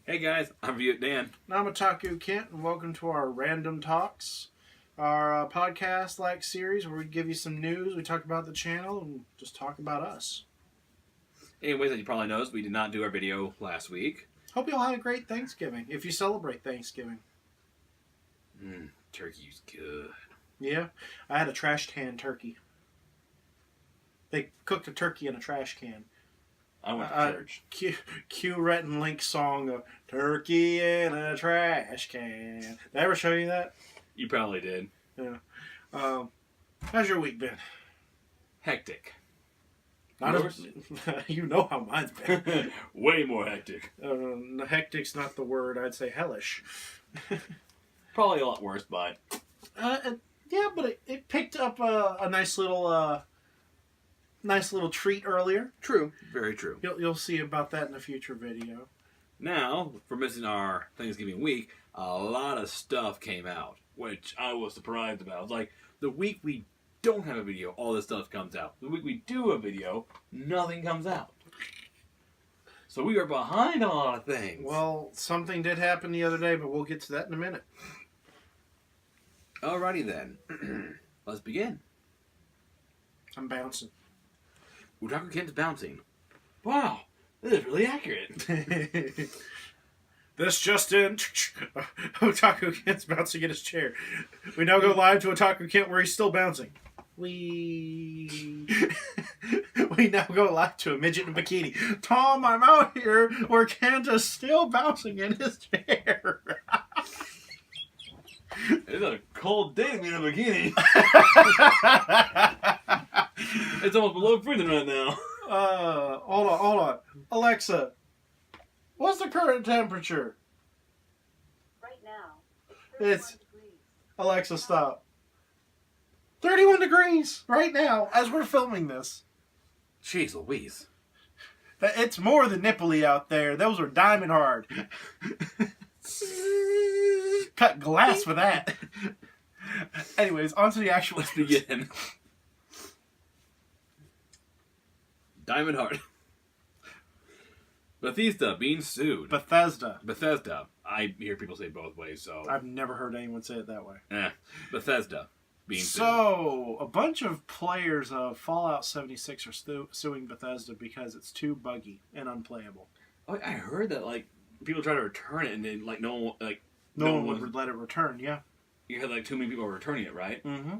Hey guys, I'm Viet Dan. I'm Otaku Kent, and welcome to our Random Talks, our podcast-like series where we give you some news, we talk about the channel, and just talk about us. Anyways, as you probably noticed, we did not do our video last week. Hope you all had a great Thanksgiving, if you celebrate Thanksgiving. Turkey's good. Yeah, I had a trash can turkey. They cooked a turkey in a trash can. I went to church. Cue Rhett and Link song of Turkey in a Trash Can. Did I ever show you that? You probably did. Yeah. How's your week been? Hectic. Not as, you know how mine's been. Way more hectic. Hectic's not the word. I'd say hellish. Probably a lot worse, but... yeah, but it picked up a nice little treat earlier. True. Very true. You'll see about that in a future video. Now, for missing our Thanksgiving week, a lot of stuff came out, which I was surprised about. It's like, the week we don't have a video, all this stuff comes out. The week we do a video, nothing comes out. So we are behind on a lot of things. Well, something did happen the other day, but we'll get to that in a minute. Alrighty then. Let's begin. I'm bouncing. Otaku Kent's bouncing. Wow, this is really accurate. This just in. Otaku Kent's bouncing in his chair. We now go live to Otaku Kent where he's still bouncing. We now go live to a midget in a bikini. Tom, I'm out here where Kent is still bouncing in his chair. It's a cold day to be in a bikini. It's almost below freezing right now. Hold on. Alexa, what's the current temperature? Right now, It's 31 degrees. Alexa, stop. 31 degrees right now as we're filming this. Jeez Louise. It's more than nipply out there. Those are diamond hard. Cut glass for that. Anyways, on to the actual. Let's begin. Diamond Heart. Bethesda being sued. Bethesda. I hear people say both ways, so... I've never heard anyone say it that way. Bethesda being sued. So, a bunch of players of Fallout 76 are suing Bethesda because it's too buggy and unplayable. Oh, I heard that, like, people try to return it and then, like, no one would let it return, yeah. You had, like, too many people returning it, right? Mm-hmm.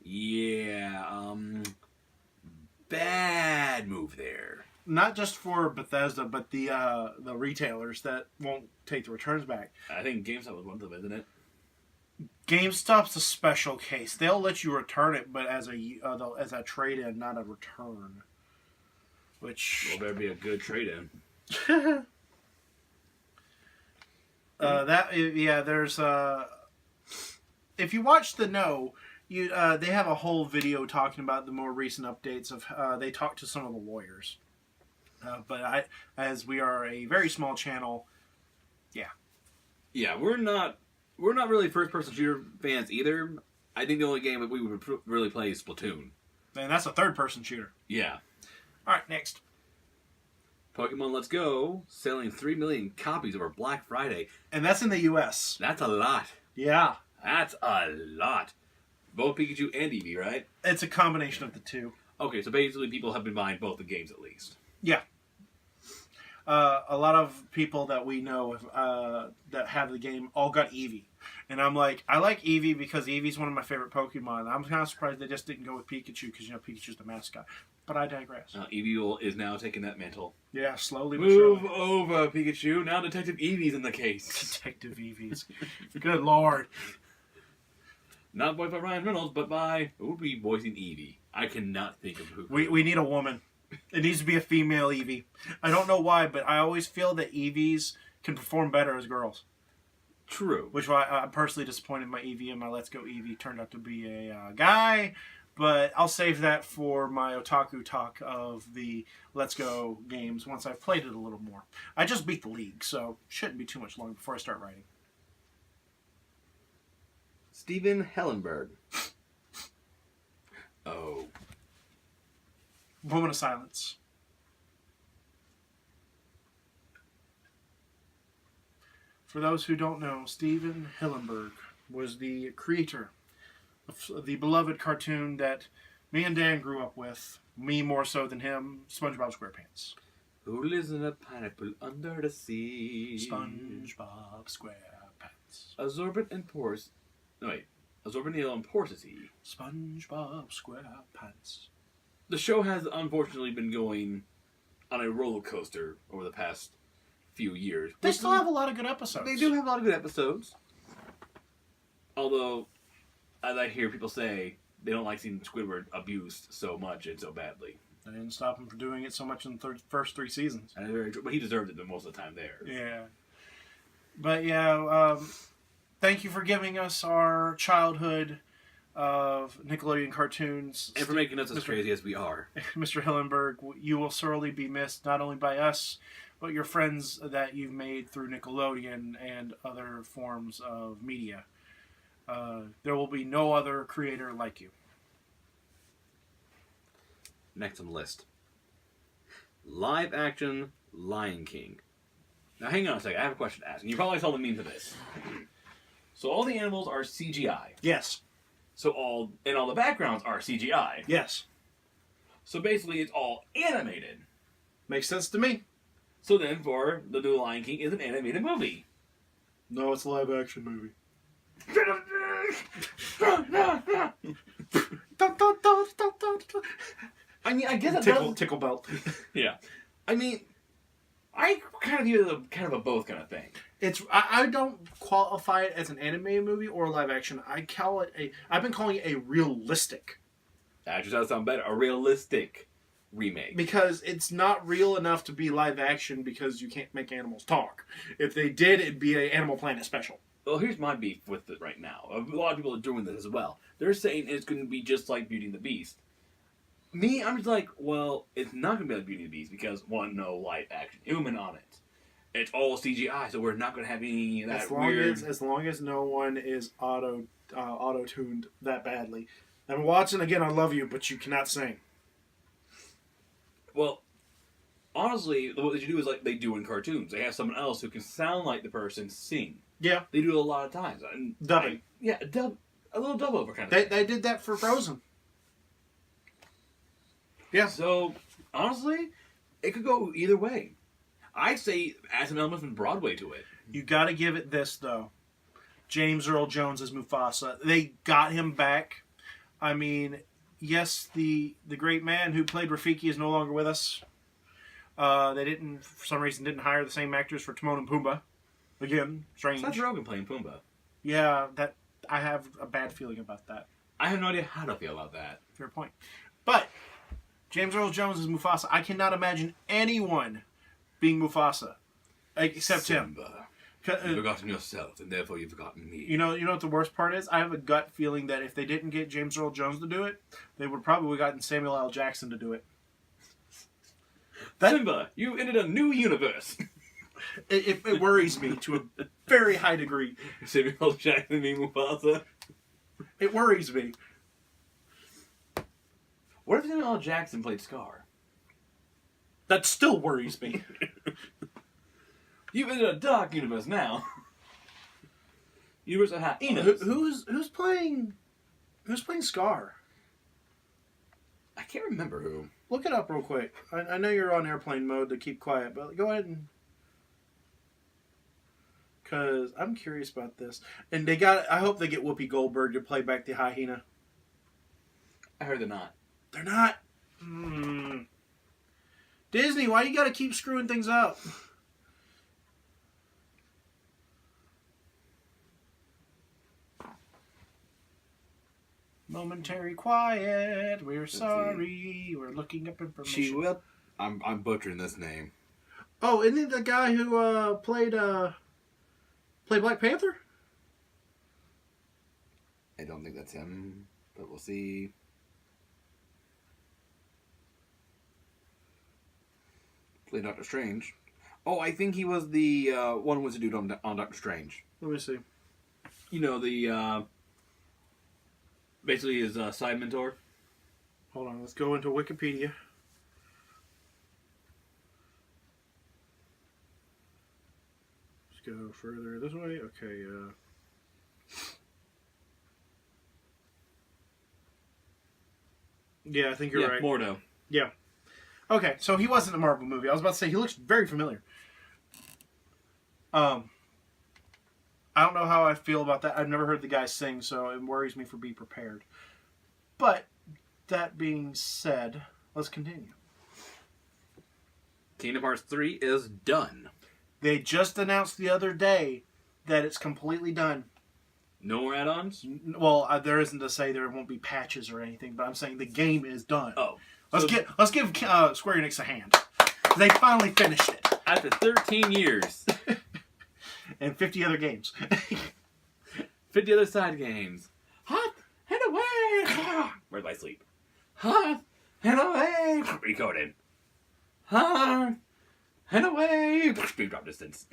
Yeah, bad move there. Not just for Bethesda, but the retailers that won't take the returns back. I think GameStop was one of them, isn't it? GameStop's a special case. They'll let you return it, but as a trade-in, not a return. Which Well, better be a good trade-in. There's if you watch The Know, they have a whole video talking about the more recent updates of they talk to some of the lawyers. But as we are a very small channel, yeah, we're not really first-person shooter fans either. I think the only game that we would really play is Splatoon. And that's a third-person shooter. Yeah. All right, next. Pokemon Let's Go selling 3 million copies over Black Friday. And that's in the U.S. That's a lot. Yeah. That's a lot. Both Pikachu and Eevee, right? It's a combination of the two. Okay, so basically people have been buying both the games at least. Yeah. A lot of people that we know that have the game all got Eevee. And I'm like, I like Eevee because Eevee's one of my favorite Pokemon. I'm kind of surprised they just didn't go with Pikachu because, Pikachu's the mascot. But I digress. Eevee is now taking that mantle. Yeah, slowly but Move surely. over, Pikachu. Now Detective Eevee's in the case. Detective Eevee's. Good lord. Not voiced by Ryan Reynolds, but by... Who would be voicing Eevee? I cannot think of who. We need a woman. It needs to be a female Eevee. I don't know why, but I always feel that Eevees can perform better as girls. True. Which why I'm personally disappointed my Eevee and my Let's Go Eevee turned out to be a guy. But I'll save that for my otaku talk of the Let's Go games once I've played it a little more. I just beat the league, so shouldn't be too much longer before I start writing. Steven Hellenberg. Oh. Moment of silence. For those who don't know, Steven Hillenburg was the creator of the beloved cartoon that me and Dan grew up with. Me more so than him, SpongeBob SquarePants. Who lives in a pineapple under the sea? SpongeBob SquarePants. Absorbent and porous. No, wait. Absorbent and porosity. SpongeBob SquarePants. The show has unfortunately been going on a roller coaster over the past few years. They still have a lot of good episodes. They do have a lot of good episodes. Although, as I hear people say, they don't like seeing Squidward abused so much and so badly. They didn't stop him from doing it so much in the first 3 seasons. And very true, but he deserved it the most of the time there. Yeah. But yeah, thank you for giving us our childhood of Nickelodeon cartoons. And for making us as crazy as we are. Mr. Hillenburg, you will sorely be missed, not only by us, but your friends that you've made through Nickelodeon and other forms of media. There will be no other creator like you. Next on the list. Live action Lion King. Now hang on a second, I have a question to ask. And you probably saw the meme for this. So all the animals are CGI. Yes. So all the backgrounds are CGI. Yes. So basically it's all animated. Makes sense to me. So then for the new Lion King is an animated movie. No, it's a live action movie. I mean, I guess it Tickle belt. Yeah. I mean, I kind of view it as kind of a both kind of thing. I don't qualify it as an animated movie or a live action. I've been calling it a realistic. That just does sound better. A realistic remake. Because it's not real enough to be live action because you can't make animals talk. If they did, it'd be an Animal Planet special. Well, here's my beef with it right now. A lot of people are doing this as well. They're saying it's going to be just like Beauty and the Beast. Me, I'm just like, well, it's not going to be like Beauty and the Beast because, one, no live action human on it. It's all CGI, so we're not going to have any of that weird... As long as no one is auto-tuned that badly. And Watson, again, I love you, but you cannot sing. Well, honestly, what they should do is like they do in cartoons. They have someone else who can sound like the person sing. Yeah. They do it a lot of times. And Dubbing. A little dub over kind of thing. They did that for Frozen. Yeah. So, honestly, it could go either way. I'd say add some elements from Broadway to it. You got to give it this, though. James Earl Jones as Mufasa. They got him back. I mean, yes, the great man who played Rafiki is no longer with us. They didn't, for some reason, hire the same actors for Timon and Pumbaa. Again, strange. Seth Rogen playing Pumbaa. Yeah, I have a bad feeling about that. I have no idea how to feel about that. Fair point. But James Earl Jones as Mufasa. I cannot imagine anyone being Mufasa except Simba, him. you've forgotten yourself, and therefore you've forgotten me. You know what the worst part is? I have a gut feeling that if they didn't get James Earl Jones to do it, they would probably gotten Samuel L. Jackson to do it. Simba, you entered a new universe. It worries me to a very high degree. Samuel L. Jackson being Mufasa. It worries me. What if Samuel L. Jackson played Scar? That still worries me. You've entered a dark universe now. Universe of hyenas. Who's playing Scar? I can't remember who. Look it up real quick. I know you're on airplane mode to keep quiet, but go ahead and... Because I'm curious about this. And I hope they get Whoopi Goldberg to play back the hyena. I heard they're not. They're not? Disney, why you gotta keep screwing things up? Momentary quiet. We're sorry. We're looking up information. She will. I'm butchering this name. Oh, isn't it the guy who played Black Panther? I don't think that's him, but we'll see. Played Doctor Strange. Oh, I think he was the one who was a dude on Doctor Strange. Let me see. You know, the basically his side mentor. Hold on, let's go into Wikipedia. go further this way. Okay, yeah, I think you're right. Mordo. Yeah. Okay, so he wasn't in a Marvel movie. I was about to say, he looks very familiar. I don't know how I feel about that. I've never heard the guy sing, so it worries me for Be Prepared. But, that being said, let's continue. Kingdom Hearts 3 is done. They just announced the other day that it's completely done. No more add-ons? Well, there isn't to say there won't be patches or anything, but I'm saying the game is done. Oh. Let's give Square Enix a hand. They finally finished it. After 13 years. And 50 other games. 50 other side games. Hot and away! Where's my sleep? Hot and away! Recoded. Hot and away! Speed drop distance.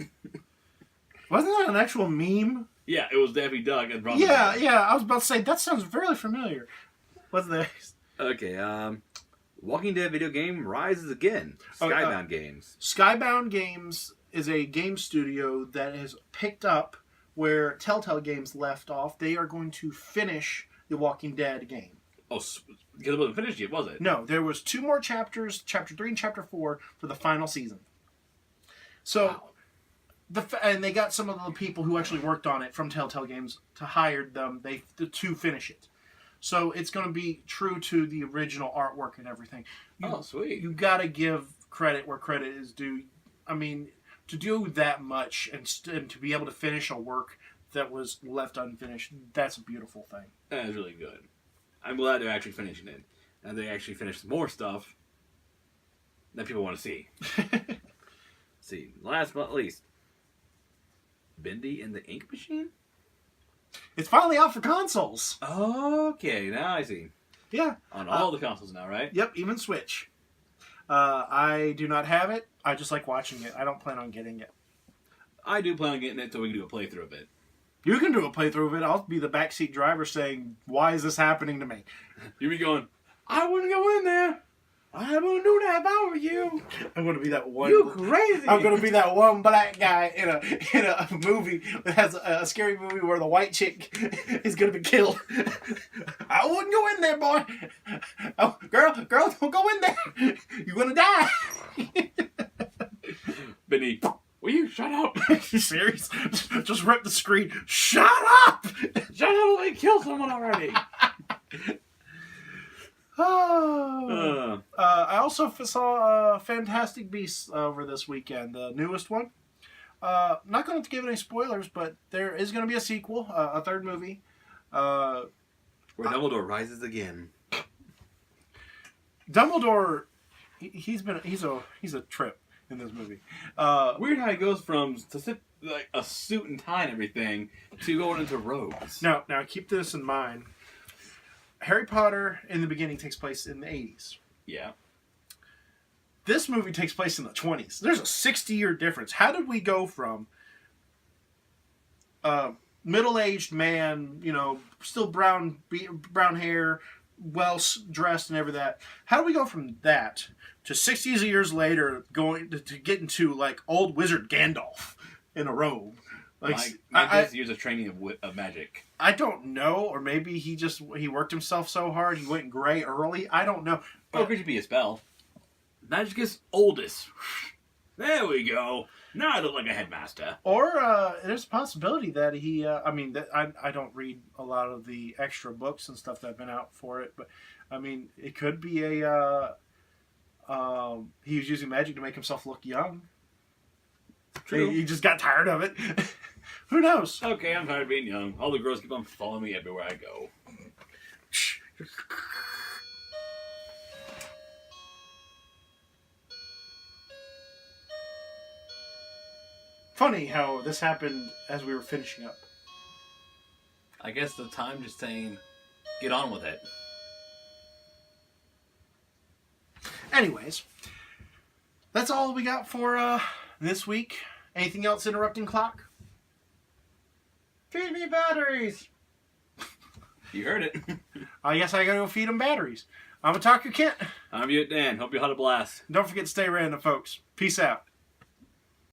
Wasn't that an actual meme? Yeah, it was Daffy Duck and Bronco. Yeah, I was about to say, that sounds very familiar. What's that? Okay, Walking Dead video game rises again. Skybound Games. Skybound Games is a game studio that has picked up where Telltale Games left off. They are going to finish the Walking Dead game. Oh, because it wasn't finished yet, was it? No, there was 2 more chapters, Chapter 3 and Chapter 4, for the final season. So, wow. And they got some of the people who actually worked on it from Telltale Games to hire them to finish it. So it's going to be true to the original artwork and everything. Sweet. You got to give credit where credit is due. I mean, to do that much and to be able to finish a work that was left unfinished, that's a beautiful thing. That is really good. I'm glad they're actually finishing it. And they actually finished more stuff that people want to see. See, last but not least, Bendy and the Ink Machine? It's finally out for consoles. Okay, now I see. Yeah. On all the consoles now, right? Yep, even Switch. I do not have it. I just like watching it. I don't plan on getting it. I do plan on getting it so we can do a playthrough of it. You can do a playthrough of it. I'll be the backseat driver saying, why is this happening to me? You be going, I wouldn't go in there. I wouldn't do that if I were you. I'm going to be that one. You crazy. I'm going to be that one black guy in a movie that has a scary movie where the white chick is going to be killed. I wouldn't go in there, boy. Oh, girl, don't go in there. You're going to die. Benny, will you shut up? Are you serious? Just rip the screen. Shut up! Shut up, let me kill someone already. I also saw Fantastic Beasts over this weekend, the newest one. Not going to give any spoilers, but there is going to be a sequel, a third movie. Where Dumbledore rises again. Dumbledore, he's a trip in this movie. Weird how he goes from like a suit and tie and everything to going into robes. Now keep this in mind. Harry Potter in the beginning takes place in the 80s. Yeah. This movie takes place in the 20s. There's a 60-year difference. How did we go from middle-aged man, still brown hair, well-dressed and everything that. How do we go from that to 60 years later going to get into, like, old wizard Gandalf in a robe? Like, years of training of magic. I don't know, or maybe he worked himself so hard he went gray early. I don't know. Or it could be a spell. Magic is oldest. There we go. Now I look like a headmaster. Or there's a possibility that he. I don't read a lot of the extra books and stuff that have been out for it, but I mean, it could be he was using magic to make himself look young. True. He just got tired of it. Who knows? Okay, I'm tired of being young. All the girls keep on following me everywhere I go. Funny how this happened as we were finishing up. I guess the time just saying, get on with it. Anyways, that's all we got for this week. Anything else interrupting clock? Feed me batteries! You heard it. I guess I gotta go feed them batteries. I'm Otaku Kent. I'm you, Dan. Hope you had a blast. Don't forget to stay random, folks. Peace out.